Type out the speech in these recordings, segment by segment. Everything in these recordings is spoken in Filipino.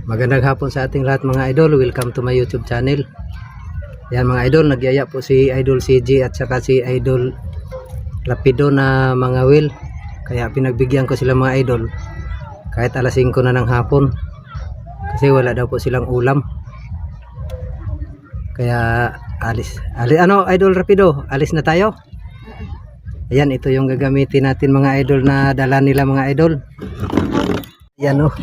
Magandang hapon sa ating lahat mga idol. Welcome to my YouTube channel. Yan mga idol, nagyaya po si Idol CJ at saka si Idol Rapido na mga wheel. Kaya pinagbigyan ko sila mga idol kahit alas 5 na ng hapon. Kasi wala daw po silang ulam. Kaya alis. Ano Idol Rapido? Alis na tayo? Ayan, ito yung gagamitin natin mga idol na dala nila mga idol. Ayan o.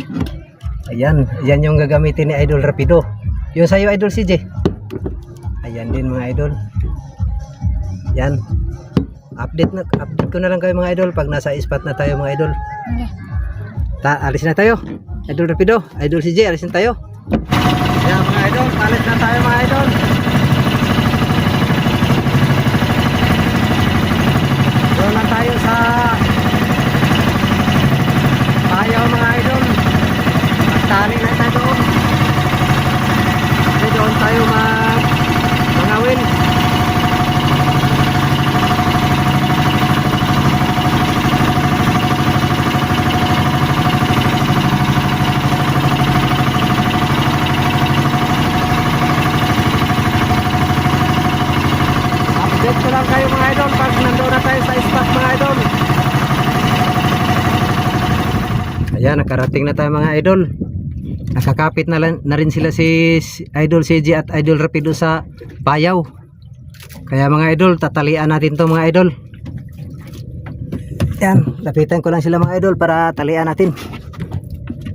Ayan, yan yung gagamitin ni Idol Rapido. Yung sa'yo Idol CJ. Ayan din mga idol. Yan. Update ko na lang kayo mga idol pag nasa spot na tayo mga idol. Alis na tayo. Idol Rapido, Idol CJ, alis na tayo. Ayan mga idol, alis na tayo mga idol. Doon na tayo sa Payaw mga idol. Tali na tayo doon. Kasi doon tayo mangawin. Update ko lang kayo mga idol pag nandoon na tayo sa spot mga idol. Ayan, nakarating na tayo mga idol. Nakakapit na rin sila si Idol CJ at Idol Rapido sa Payaw. Kaya mga idol, tatalian natin to mga idol. Yan, lapitan ko lang sila mga idol para talian natin.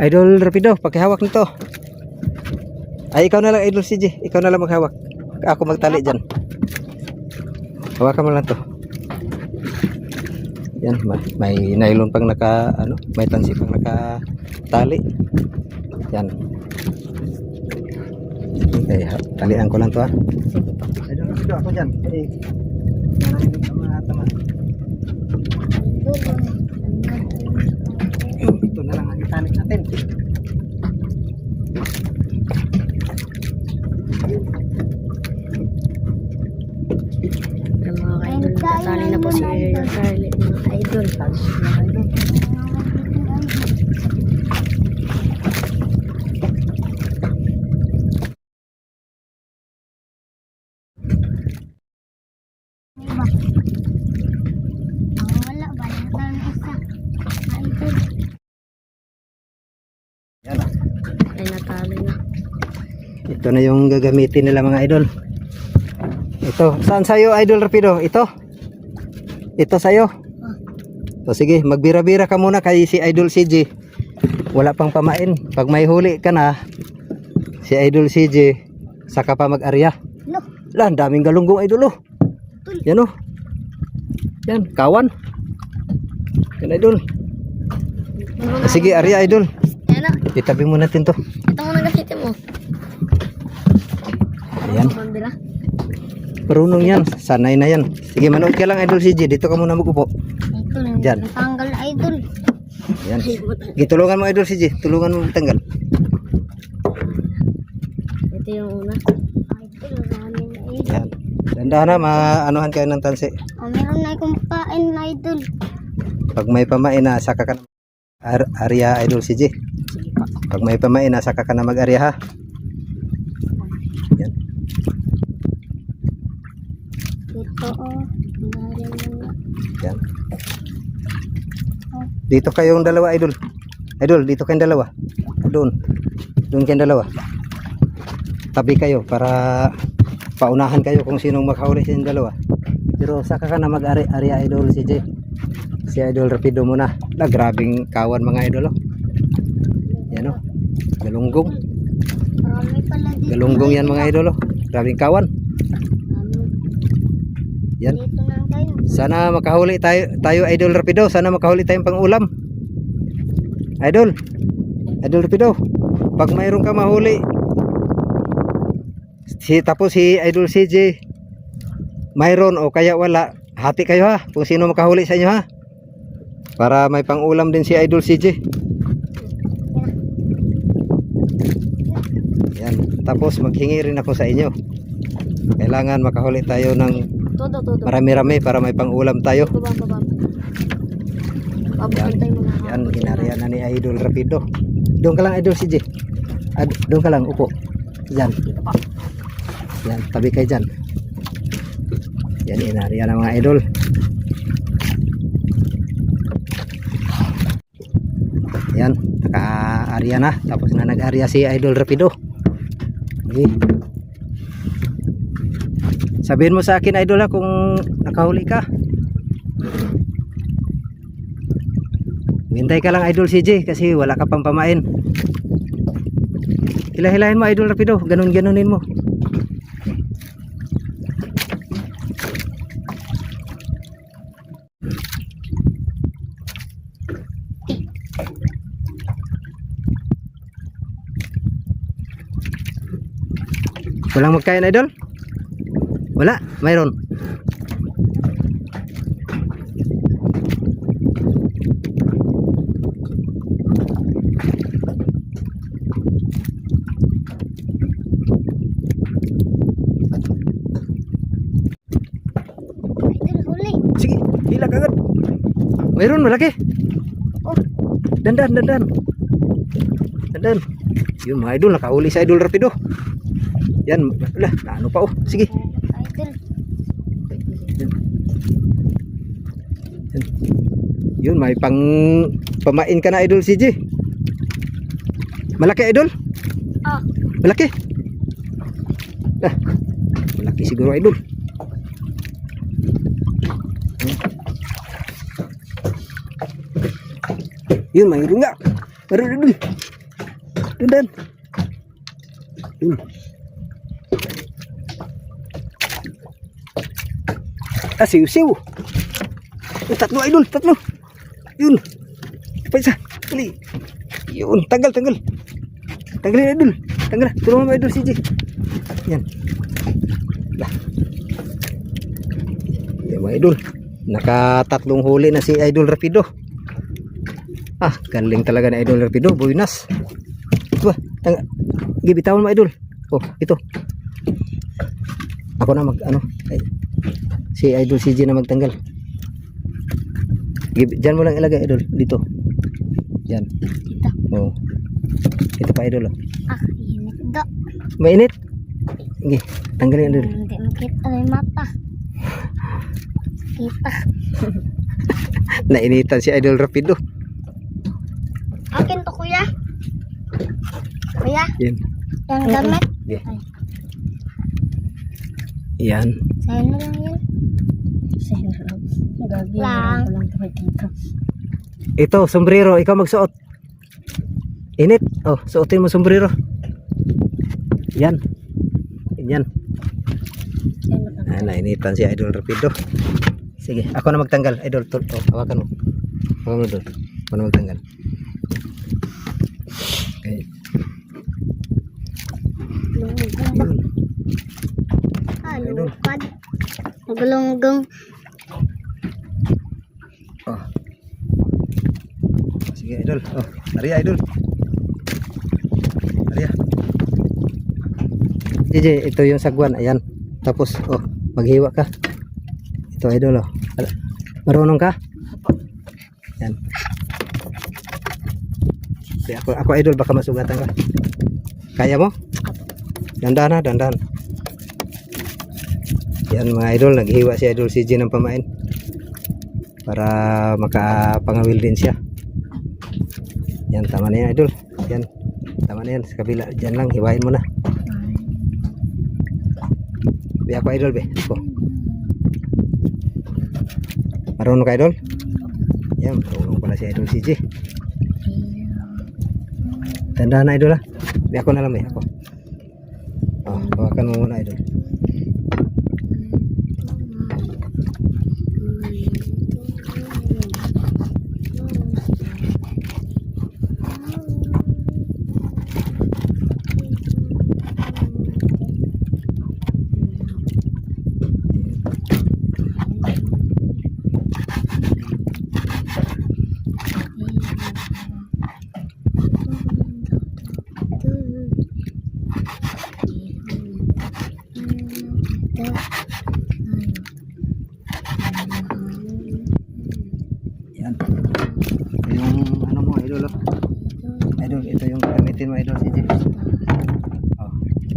Idol Rapido, pakihawak nito. Ay, ikaw na lang Idol CJ, ikaw na lang maghawak. Ako magtali dyan. Hawakan mo lang to. Yan, may nylon pang may tansi pang nakatali. Yan. Okay, talian ko lang to ha. Idol Rapido, ako dyan. Tama. Ito na lang ang italik natin. Mga idol, tatali na po si Charlie, mga idol. Yan. Ay, natali na. Ito na yung gagamitin nila mga idol. Ito, saan sa'yo Idol Rapido? Ito? Ito sa'yo? O sige, magbira-bira ka muna kay si Idol CJ. Wala pang pamain. Pag may huli ka na, si Idol CJ, saka pa mag-arya. Lah, daming galunggong idol oh. Yan oh. Yan, kawan. Yan idol. Sige, arya idol. Yan na. Itabi mo natin to. Ito mo na gasitin mo. Ayan. Pambila. Perunong yan. Sanay na yan. Sige, manood ka lang Idol CJ. Dito ka muna mag-upo. Ito na. Diyan. Natanggal na idol. Ayan. Sige, tulungan mo Idol CJ. Tulungan mo tanggal. Ito yung una. Idol, maraming na idol. Ayan. Dandahan na, maanuhan kayo ng tansi. Meron na akong pain na idol. Pag may pamain na, saka ka na arya Idol CJ. Sige pa. Pag may pamain na, saka ka na mag-arya ha. Yan. Ito oh. Yan. Dito kayong dalawa Idol. Idol, dito kayong dalawa. Doon. Doon kayong dalawa. Tabi kayo para paunahan kayo kung sinong makahuli sa inyong dalawa. Pero saka ka na mag-arya Idol CJ. Si Idol Rapido muna. Grabing kawan mga idol oh. Yan oh. Galunggong. Marami pala dito. Galunggong yan mga idol oh. Grabing kawan. Yan. Dito na tayo. Sana makahuli tayo Idol Rapido. Sana makahuli tayong pang-ulam. Idol. Idol Rapido. Pag mayroon ka mahuli. Tapos si Idol CJ mayroon o kaya wala. Hati kayo ha. Kung sino makahuli sa inyo ha. Para may pang-ulam din si Idol CJ. Yan. Tapos maghingi rin ako sa inyo. Kailangan makahuli tayo ng Todo. marami-rami para may pang-ulam tayo. Baba. Yan, yan inarihan na ni Idol Rapido. Doon ka lang Idol CJ. Doon ka lang, upo. Diyan. Yan, tabi kayo dyan. Yan, inariyan ang mga idol. Yan, naka-arya na. Tapos na nag-arya si Idol Rapido. Okay. Sabihin mo sa akin, Idol, ha, kung nakahuli ka. Hintay ka lang, Idol CJ, kasi wala ka pang pamain. Hilahin mo, Idol Rapido. Ganun-ganunin mo. Walang magkain, Idol? Wala? Mayroon? Idol, huli. Sige, hila ka agad. Mayroon, malaki. Oh, Dandan, dandan. Dandan. Yun mga idol, nakahuli sa Idol Rapido. Yan, wala, ano pa oh. Sige. idol. Yan. Yan. Yun, may pamain ka na Idol CJ. Malaki Idol? Ah, Malaki. Ah, malaki siguro Idol. Yun, mayroon nga. Mayroon Idol. Dandan. Yun. Ah, siw-siw. Tatlo Idol, tatlo. Yun. Pa isa. Dali. Yun, tanggal. Tanggalin Idol. Tanggal. Tulungan mo Idol CJ. Yan. Lah. Yan mga Idol. Nakatatlong huli na si Idol Rapido. Ah, galing talaga na Idol Rapido. Buenas. Ito ba? Gibitawan mo Idol. Oh, ito. Ako na ay, si Idol CJ na magtanggal. Diyan mo lang ilagay Idol. Dito. Diyan. dito. Oh. Ito pa Idol. Oh. Ah, init do. Mainit. Sige, tanggalin Idol. Hindi makita yung mata. Kita. Nainitan si Idol Rapido. Akin to kuya. Kuya, Yan. yung damit. Yeah. Ay, Yan. sa'yo na lang yun. Sa'yo na lang. Gabi lang. Dito. Ito, sombrero. Ikaw magsuot. Init. Oh, suotin mo sombrero. Yan. Yan. Ah, nainitan si Idol Rapido. Sige, ako na magtanggal. Idol, oh, hawakan mo. Hawakan mo doon. Ako na magtanggal. Okay. Yun. Ah, lupad. Gulunggong. Oh. Sige, Idol. Oh, Arya, Idol. Arya. JJ, ito yung sagwan. Ayan. Tapos, oh, maghiwa ka. Ito, Idol, oh. Marunong ka? Yan. Okay, ako, Idol, baka masugatan ka. Kaya mo? Dandan na, dandan. Yan mga Idol, naghiwa si Idol CJ ng pamain. Para makapangawil din siya. Yan, tama na yan Idol. Yan, tama na yan. Sa kabila, dyan lang, hiwain mo na. Be ako Idol, be. Ako. Marunong ka Idol? Yan, marunong pala si Idol CJ. Tandaan na Idol ha. Be ako na lang, be. Ako. Oh, hawakan mo muna Idol. Oh,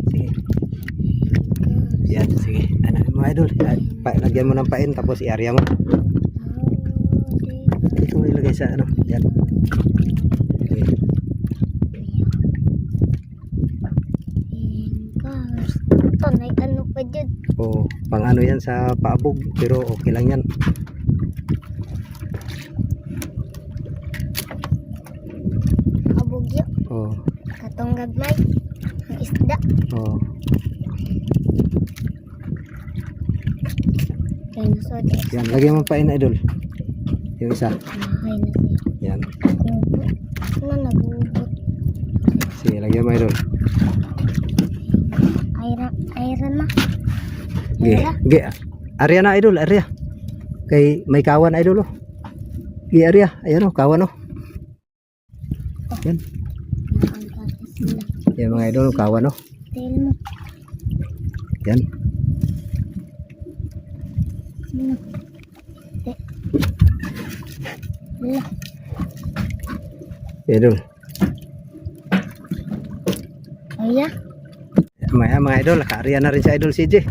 sige. Yan, sige. Ano mga idol, lagyan mo ng pain tapos i-area mo. Ito mo ilagay sa ano. Yan. Sige. Ito, may ano pa dyan. O, pang ano yan sa paabog, pero okay lang yan. Kabugyo. O, Katong gagmay. Ang isda. o. Kaya nasod. Yan, lagyan mo ng pain idol. Yung isa. Mahay na siya. Yan. Nagubot. Ano nagubot? Sige, lagyan mo idol. Iron na. Ge, ge. Area na idol, area. Kay may kawan idol oh. Ge area, ayan oh, kawan oh. Yan. Nakangkatas sila. Yan mga idol, kawan oh. Tail mo. Yan. Ano? Wala. Idol. Kaya. Mga idol, naka-area na rin sa idol CJ.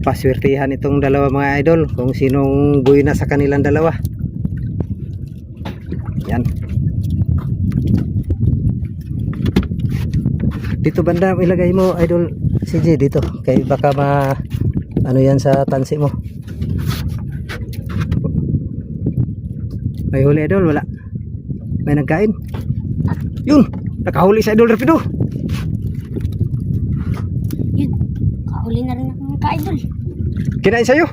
Paswertihan itong dalawa mga idol kung sinong buhay na sa kanilang dalawa. Yan. Dito banda ilagay mo idol CJ dito kay baka ano yan sa tansi mo. May huli idol, wala. May nagkain. Yun, nakahuli sa idol rapido. Yun. Kahuli na rin ako ng ka-idol. Kinain sa'yo.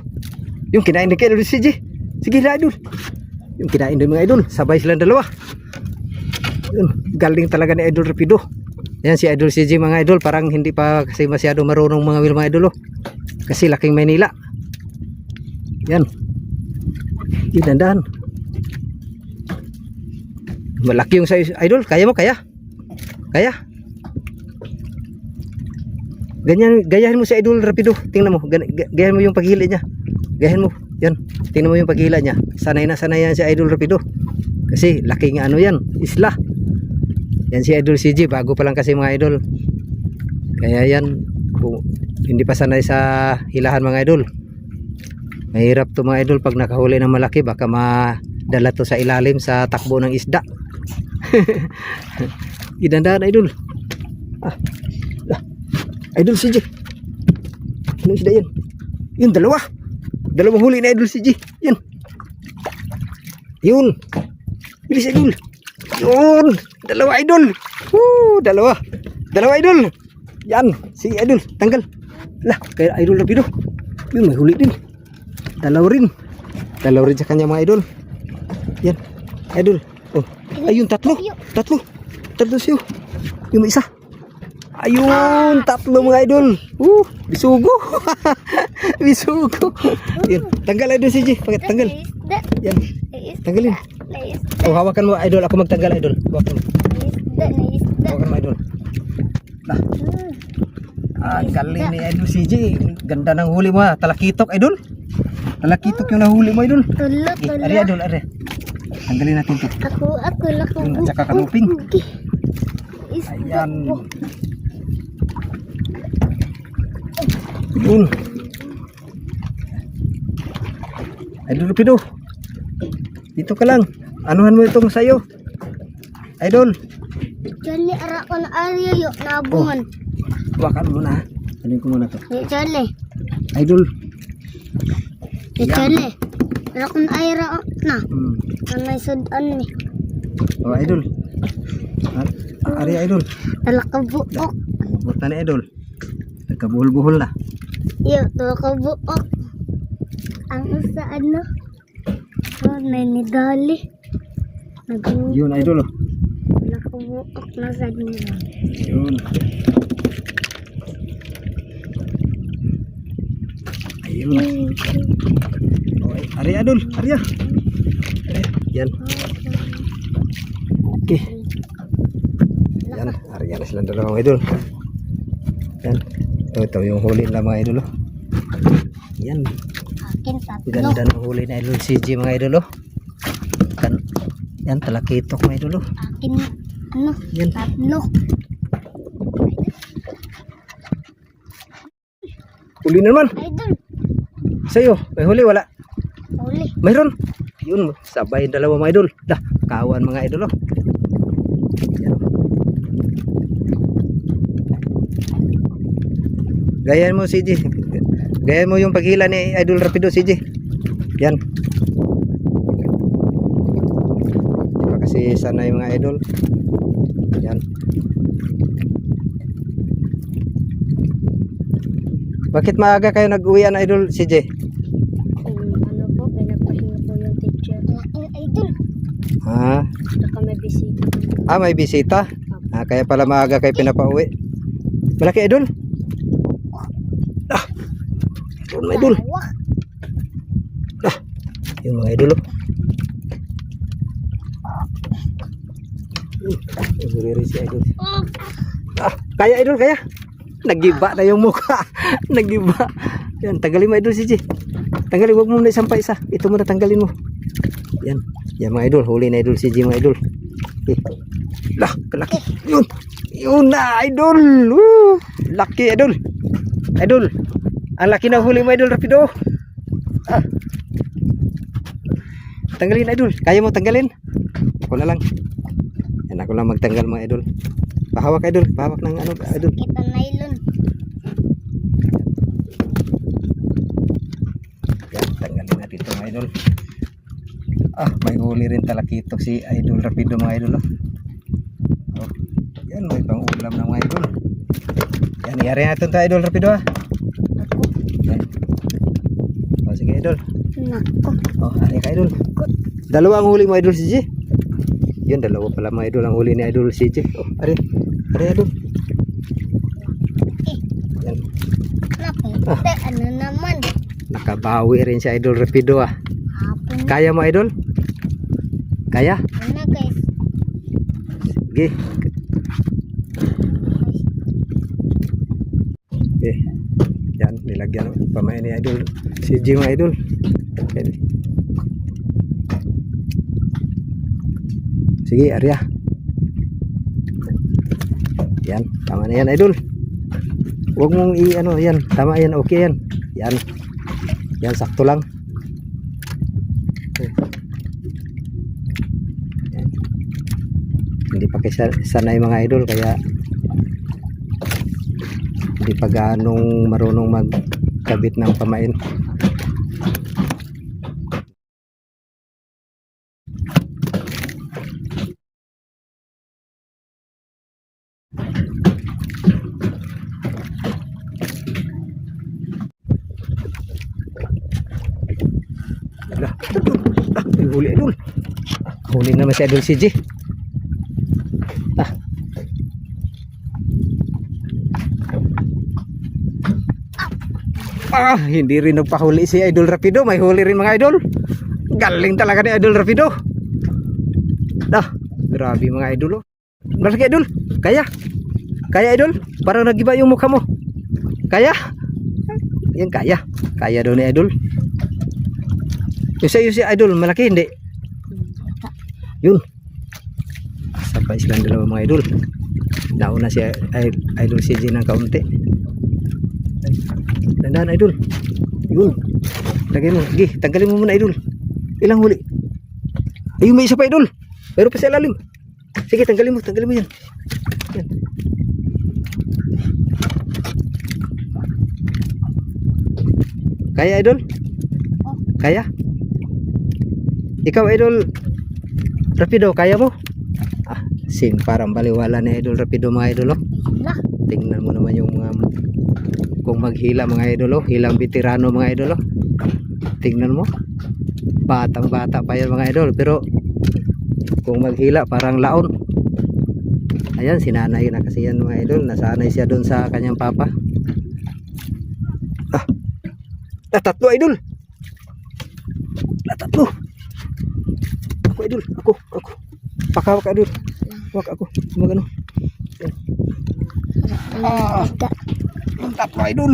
Yung kinain ni idol CJ. Sige na idol. Yung kinain din mga idol, sabay silang dalawa. Yun, galing talaga ni idol rapido. Yan si idol CJ mga idol, parang hindi pa kasi masyado marunong mga idol oh. Kasi laking Maynila. Yan. Idandahan. Malaki yung size idol, kaya mo kaya? Kaya? Ganyan, gayahin mo si idol rapido. Tingnan mo, gayahin mo yung paghila niya. Gayahin mo. Yan. Tingnan mo yung paghila niya. Sanay na sanay yan si idol rapido. Kasi laking ano yan, isla. Yan si idol CJ, bago pa lang kasi mga idol. Kaya yan, kung hindi pa sanay sa hilahan mga idol. Mahirap to mga idol pag nakahuli ng malaki, baka madala to sa ilalim sa takbo ng isda. Idandaan idol. Idol CJ. Ano isda yan? Yun, dalawang huli na idol CJ. Yan. Yun. Bilis idol. Yun. Dalawa idol. Dalawa idol. Yan. Si idol. Tanggal. Lah, kaya idol rapido. Yun, may huli din. Dalawa rin sa kanya mga idol. Yan. Idol. Oh. Ayun, tatlo siyo. Yung isa. Ayun, tatlo mga idol. Bisugo. Bisugo. Yan. Tanggal idol CJ. Tanggal. Yan. Tanggalin. Oh, hawakan mo idol. Ako magtanggal idol. Hawakan mo. Hawakan mo idol. Nah. Galing ni idol CJ. Ganda ng huli mo ha. Talakitok idol. Talakitok yung nahuli mo idol. Tulot. Ari idol, ari. Tanggalin natin ito. Ako lako. At saka kanuping. Ayan. Yun. Idol rapido. Dito ka lang. Anuhan mo itong sayo. Idol. Charlie, ara ko na area yo nabungan. Hawakan mo na. Alin ko muna to. Charlie. Idol. Charlie. Ara ko na area na. Anay sudan ni. Oh, idol. Ari idol. Talakabuok. Buta na idol. Nagkabuhol-buhol na. Yo, talakabuok. Ang usa ano? May nidali. Yun idol oh. Talakabuok na sa nila. Yun. Ayun. Okay. Ari idol. Ari ah. Yan. Okay. Yan. Ari yan na silang dalawang idol. Yan. Ito yung huli nila mga idol oh. Yan. Akin tatlo. Ganda ng huli na idol CJ mga idol oh. Yan talakitok mga idol oh. Akin, ano, Yan. tatlo. Huli na naman. Idol, Sa'yo, may huli wala? huli. Mayroon. Yun, sabay yung dalawa mga idol. Dah, kawan mga idol oh. Yan. Gayan mo CJ. Gayan mo yung paghila ni Idol Rapido CJ. Yan. Diba kasi sanay mga idol. Yan. Bakit maaga kayo nag-uwian Idol CJ? Ano po, pinagpahinga po yung teacher. Idol, Ah, baka may bisita. may bisita. Kaya pala maaga kayo pinapauwi. Malaki Idol. Yun mga idol. Wah, Yung mga idol oh. Naguriri si idol. Kaya idol, kaya. Nagiba na yung mukha. Nagiba. Yan, tanggalin mo idol CJ. Tanggalin, huwag mo na isang pa isa. Ito muna tanggalin mo. Yan. Yan mga idol, huli na idol CJ mga idol. Lah, kalaki. Yun. Yun na idol. Laki idol. Idol. Ang laki na huli mo idol Rapido. Tanggalin idol. Kaya mo tanggalin? Ako na lang. Yan, ako lang magtanggal mga idol. Pahawak idol. Pahawak ng ano idol. kita nylon. Yan, tanggalin natin ito mga idol. May huli rin talakito si Idol Rapido mga idol oh. Yan, may pang ulam ng mga idol. Yan, iyari natin ito Idol Rapido ha. Yan. Sige idol. Nako. Ari ka idol. Dalawa ang huli mo idol CJ. Yun, dalawa pala mga idol ang huli ni Idol CJ. Ari. Ari idol. Yan. Napite, ano naman? Nakabawi rin si Idol Rapido ah. Hapon Kaya mo idol? Kaya? na guys. Sige. Okay. Yan, nilagyan ng pamain ni Idol CJ mga idol. Yan. Sige, Arya. Yan, tama na yan idol. Huwag mong i-ano, yan. Tama yan, okay yan. Yan. Yan, sakto lang. Okay. Yan. Hindi pa kasi sanay mga idol, kaya hindi pa ganong marunong magkabit ng pamain. Huli idol. Huli naman si Idol CJ. Hindi rin nagpahuli si Idol Rapido. May huli rin mga idol. Galing talaga ni Idol Rapido. Grabe mga idol oh. Malaki idol. Kaya. Kaya idol. Parang nagiba yung mukha mo. Kaya. Yan kaya. Kaya daw ni idol. Yung sa'yo si idol. Malaki hindi. Yun. Sabay silang dalawa mga idol. Nauna si Idol CJ ng kaunti. Dandan idol. Yun. Lagay mo. Sige, tanggalin mo muna idol. Ilang huli? Ayun, may isa pa idol. Pero pa sa ilalim. Sige, tanggalin mo yan. Yan. Kaya idol? Kaya? Ikaw idol Rapido, kaya mo? Parang baliwala na Idol Rapido mga idol oh. Tingnan mo naman yung kung maghila mga idol oh. Hilang veterano mga idol oh. Tingnan mo. Batang bata pa yan mga idol. Pero kung maghila parang laon. Ayan, sinanay na kasi yan mga idol. Nasanay siya doon sa kanyang papa. Tatlo idol. Tatlo. Ako idol. Ako. Pakawak idol. Wag ako. Magano. Tatlo idol.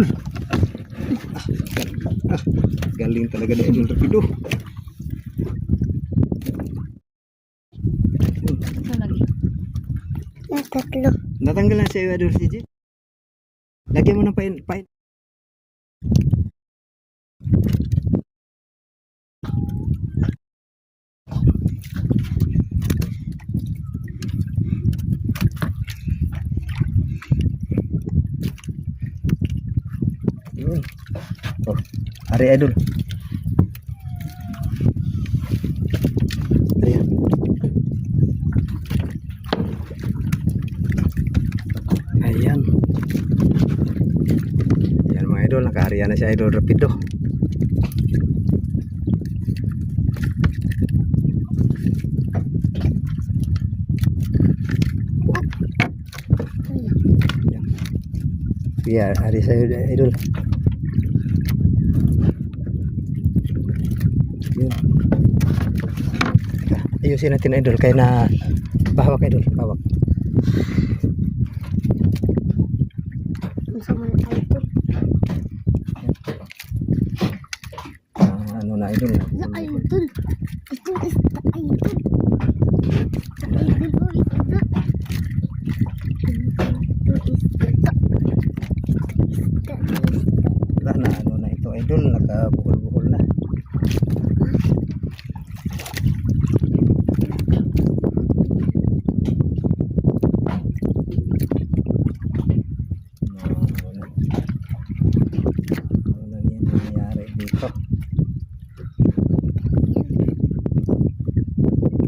Galing talaga ni Idol Rapido. Ito lagi. Tatlo. Natanggal na siya Idol CJ. Lagyan mo ng pain. Yun. Oh, hari Idol. Ayan. Ayan. Ayan mga idol, nakaariya na si Idol Rapido. Iya, hari saya Idol. Yun. Teka, ayusin natin Idol, kaya na bahawak Idol, bahawak. Masama na idol. Ano na Idol? Na idol. Ito is the idol. The idol ko is the. Wala na, ano na ito Idol, nakabuhol-buhol na. Ano lang yan nangyayari dito.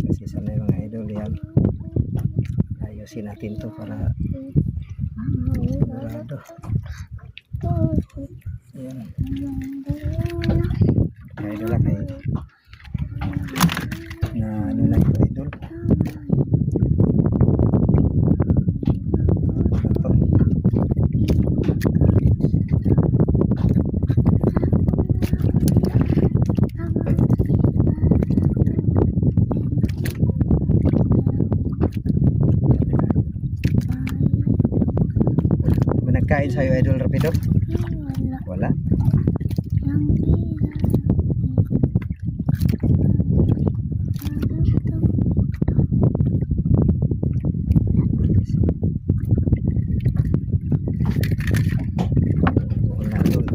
Kasi sanay mga idol yan. Ayusin natin to para sigurado. Ayan. Kaya idol lang kayo. Na ano na ito idol. Ano to? Nagkain sa'yo Idol Rapido? Wala. Wala Idol.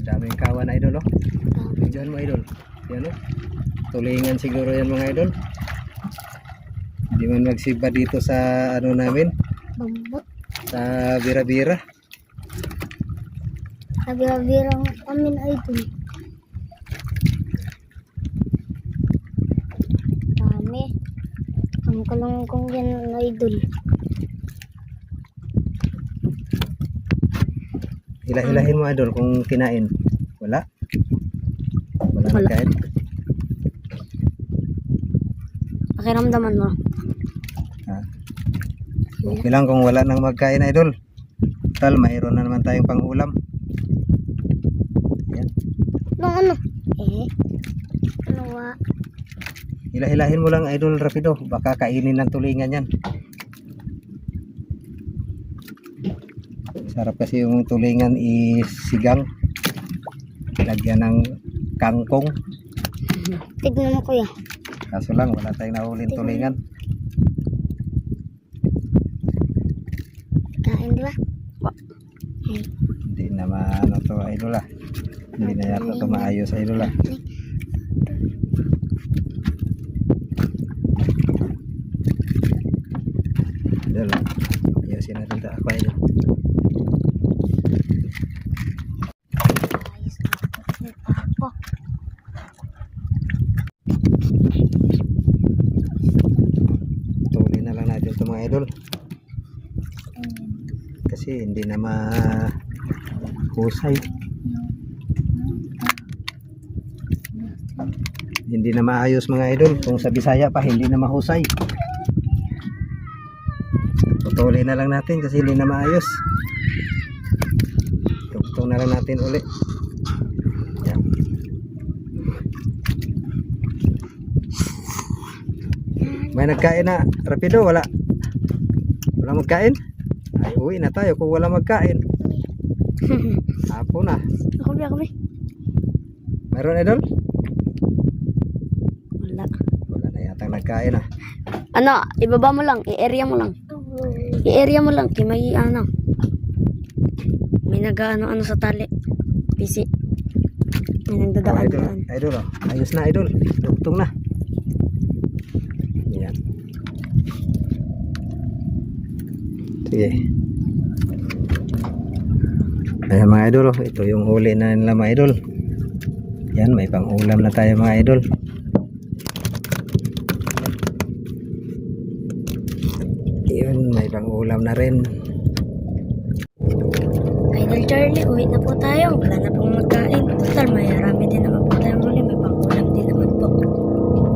Daming kawan Idol oh. Diyan mo Idol. Yan oh. Tulingan siguro yan mga Idol. Hindi man magsiba dito sa ano namin, Bambot. sa bira-bira. Kabira-birang amin idol. Dami. Ang kalangkong yan na idol. Hilah-hilahin mo Idol kung kinain. Wala? Wala Wala. nagkain? Pakiramdaman mo. Ha? Okay lang kung wala nang magkain Idol. Tal, mayroon na naman tayong pang-ulam. Yan. Ano? Ano wa? Hilah-hilahin mo lang Idol Rapido. Baka kainin ng tulingan yan. Sarap kasi yung tulingan isigang. Lagyan ng kangkong. Tignan mo kuya. Kaso lang wala tayong nahuling tulingan. Kain di ba? Hindi na maano to Idol ah. Hindi na yata to maayos Idol ah. Idol ah. Ayusin natin ito ako Idol. Ayos na. Ako. Tuloy na lang natin ito mga Idol. Kasi hindi na mahusay. Hindi na maayos mga Idol. Kung sa Bisaya pa hindi na mahusay. Tutuloy na lang natin kasi hindi na maayos. Tugtong na lang natin uli. May nagkain na rapido, wala. Wala magkain? Ay, uwi na tayo kung wala magkain. Hapon na. Ako. Mayroon idol? Wala. Wala na yata nagkain ah. Ano, ibaba mo lang, i-area mo lang. I-area mo lang, kaya may ano. May nag-ano sa tali. PC. May nagdadaan. idol, idol oh. Ayos na idol. Dugtong na. Yan. Sige. Ayan mga idol oh. Ito yung huli na nila mga idol. Yan, may pang-ulam na tayo mga idol. Yun, may pang-ulam na rin. Idol Charlie, uwi na po tayo. Wala na pong magkain. Total, may marami din naman po tayong huli. May pang-ulam din naman po.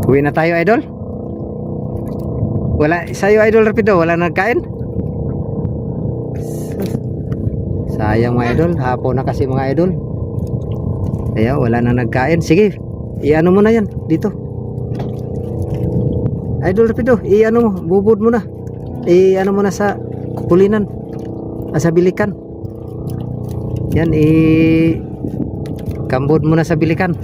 Uwi na tayo idol. Wala, sa'yo idol rapido, wala nagkain? Sayang mga idol, hapon na kasi mga idol. Kaya wala na nagkain. Sige, i-ano mo na yan dito. Idol rapido, i-ano mo, bubud mo na. I-ano mo na sa kulinan. Sa bilikan. Yan, kambod mo na sa bilikan.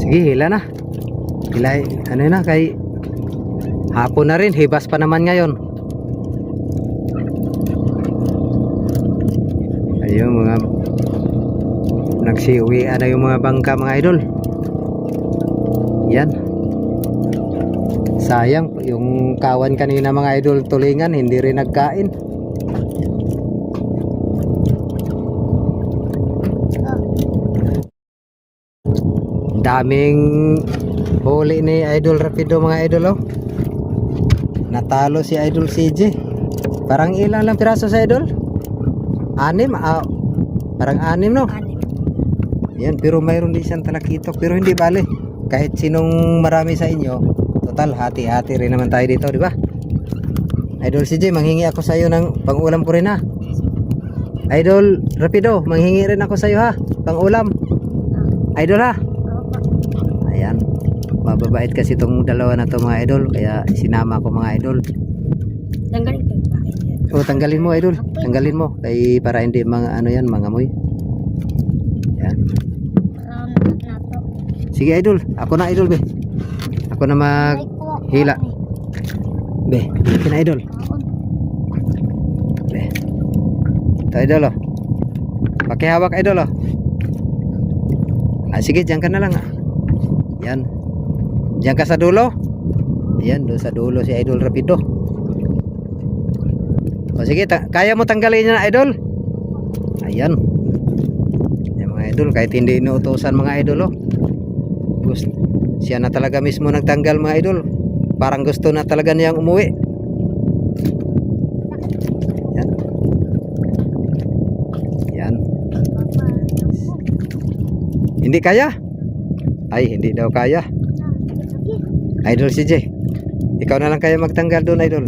Sige, hila na. Hila, ano na, kay hapon na rin, hibas pa naman ngayon. Ayun, mga nagsiuwi na yung mga bangka mga idol. Yan. Sayang, yung kawan kanina mga idol tulingan, hindi rin nagkain. Daming huli ni Idol Rapido mga idol oh. Natalo si Idol CJ. Parang ilang lang piraso sa idol? 6? Parang 6 no? Yan, pero mayroon din siyang talakitok. Pero hindi bale. Kahit sinong marami sa inyo, total hati-hati rin naman tayo dito, di ba? Idol CJ, manghingi ako sa iyo ng pang-ulam ko rin ha. Idol Rapido, manghingi rin ako sa iyo ha, pang-ulam. Idol ha. Ayan, mababait kasi itong dalawa na to mga idol, kaya sinama ko mga idol. Tanggalin ko yung bakit yan. O tanggalin mo idol, tanggalin mo kay para hindi mga ano yan, mga amoy. Yan. Sige idol, ako na idol be. Ako na maghila. Be, bikin na idol. Be. Ito idol oh. Pakihawak idol oh. Sige, diyan ka na lang ah. Yan. Diyan ka sa dulo. Ayan, doon sa dulo si Idol Rapido. O sige, kaya mo tanggalin na idol. Ayan. Yan mga idol, kahit hindi inuutosan mga idol oh. Siya na talaga mismo nagtanggal mga idol. Parang gusto na talaga niyang umuwi. Yan. Yan. Hindi kaya? Ay, hindi daw kaya. Idol CJ, ikaw na lang kaya magtanggal doon idol.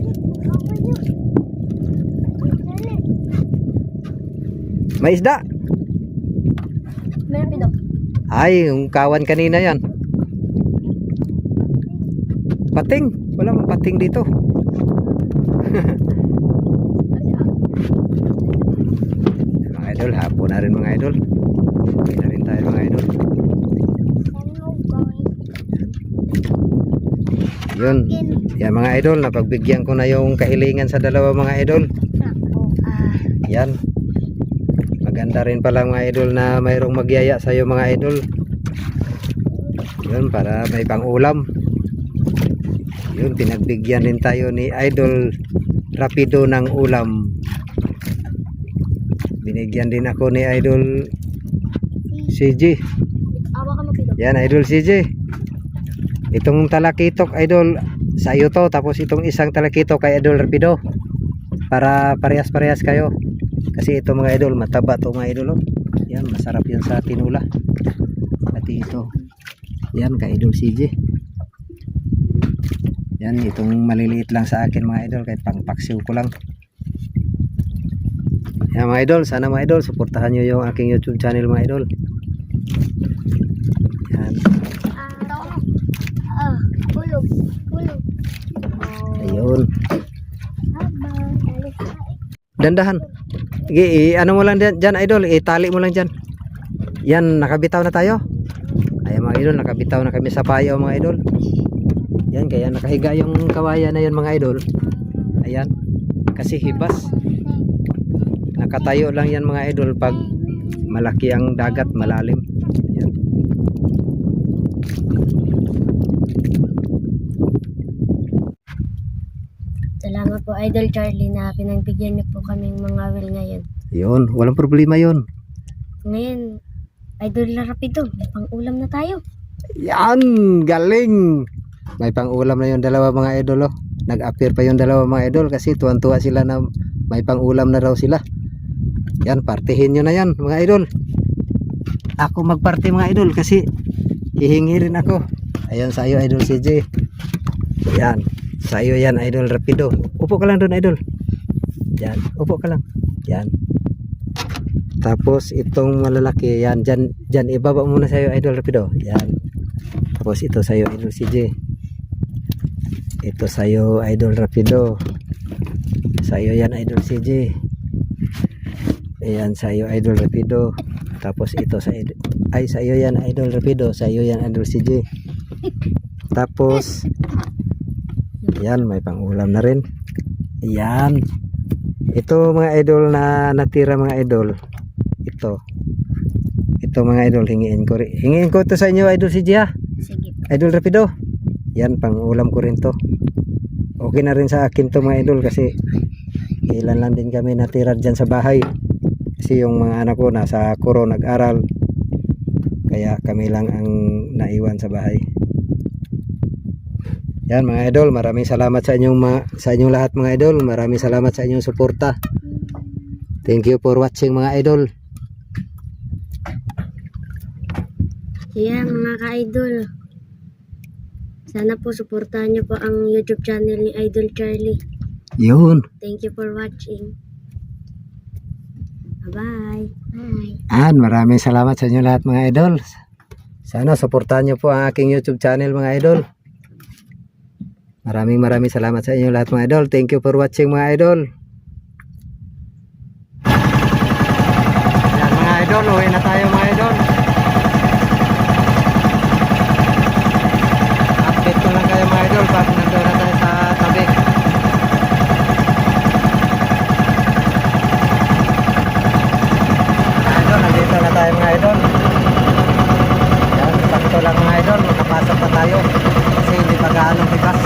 May isda. Meron dito. Ay, yung kawan kanina yan. Pating, wala mang pating dito. Mga idol, hapon na rin mga idol. Hindi na rin tayo mga idol. Yun, yan mga idol, napagbigyan ko na yung kahilingan sa dalawa mga idol. Yan. Maganda rin pala mga idol na mayroong magyaya sa iyo mga idol. Yun, para may pang-ulam. Yun, pinagbigyan din tayo ni Idol Rapido ng ulam. Binigyan din ako ni Idol CJ. Awa ka magpilo. Yan, Idol CJ. Itong talakitok idol sa iyo to, tapos itong isang talakitok kay Idol Rapido. Para parehas-parehas kayo. Kasi ito mga idol, mataba to mga idol oh. Yan, masarap yan sa tinula. Pati ito. Yan, kay Idol CJ. Yan, itong maliliit lang sa akin mga idol, kahit pangpaksiw ko lang. Yan mga idol, sana mga idol, suportahan nyo yung aking YouTube channel mga idol. Yan. Dandahan. Sige, ano mo lang dyan, idol. Itali mo lang dyan. Yan, nakabitaw na tayo. Ayan mga idol, nakabitaw na kami sa payaw mga idol. Yan, kaya nakahiga yung kawayan na yun mga idol. Ayan, kasi hibas. Nakatayo lang yan mga idol pag malaki ang dagat, malalim. Ayan. Salamat po Idol Charlie na pinagbigyan niyo po kaming mga well ngayon. Yun, walang problema yun. Ngayon, Idol Rapido, may pang-ulam na tayo. Yan, galing. May pang-ulam na yung dalawa mga idol oh. Nag-appear pa yung dalawa mga idol kasi tuwan-tuwa sila na may pang-ulam na raw sila. Yan, partihin nyo na yan mga idol. Ako magparty mga idol kasi hihingi rin ako. Ayan sa iyo idol CJ. Yan, sa iyo yan idol Rapido. Upo ka lang doon idol. Yan, upo ka lang. Yan. Tapos itong malalaki yan, dyan ibaba muna sa iyo idol Rapido. Yan. Tapos ito sa iyo idol CJ. Ito sa iyo idol Rapido. Sa iyo yan idol CJ. Ayan sa iyo idol Rapido. Tapos ito sa sa iyo yan idol Rapido. Sa iyo yan idol CJ. Tapos yan, may pangulam na rin. Yan. Ito mga idol na natira mga idol. Ito mga idol, hingiin ko ito sa inyo idol CJ ha. Sige. Idol Rapido. Yan, pangulam ko rin to. Okay na rin sa akin to mga idol kasi ilan lang din kami natira dyan sa bahay. Kasi yung mga anak ko nasa Kuro nag-aral. Kaya kami lang ang naiwan sa bahay. Yan mga idol, maraming salamat sa inyong lahat mga idol. Maraming salamat sa inyong suporta. Thank you for watching mga idol. Kaya mga ka-idol, sana po suportahan niyo po ang YouTube channel ni Idol Charlie. Yun. Thank you for watching. Bye-bye. Bye. Maraming salamat sa inyong lahat mga idol. Sana suportahan niyo po ang aking YouTube channel mga idol. Maraming salamat sa inyong lahat mga idol. Thank you for watching mga idol. Yan mga idol, uwi na tayo mga idol. Update ko lang kayo mga idol pag nandun na tayo sa tabi. Mga idol, nandito na tayo mga idol. Yan, sakto lang mga idol, makapasok na tayo kasi hindi pa gaano bigas.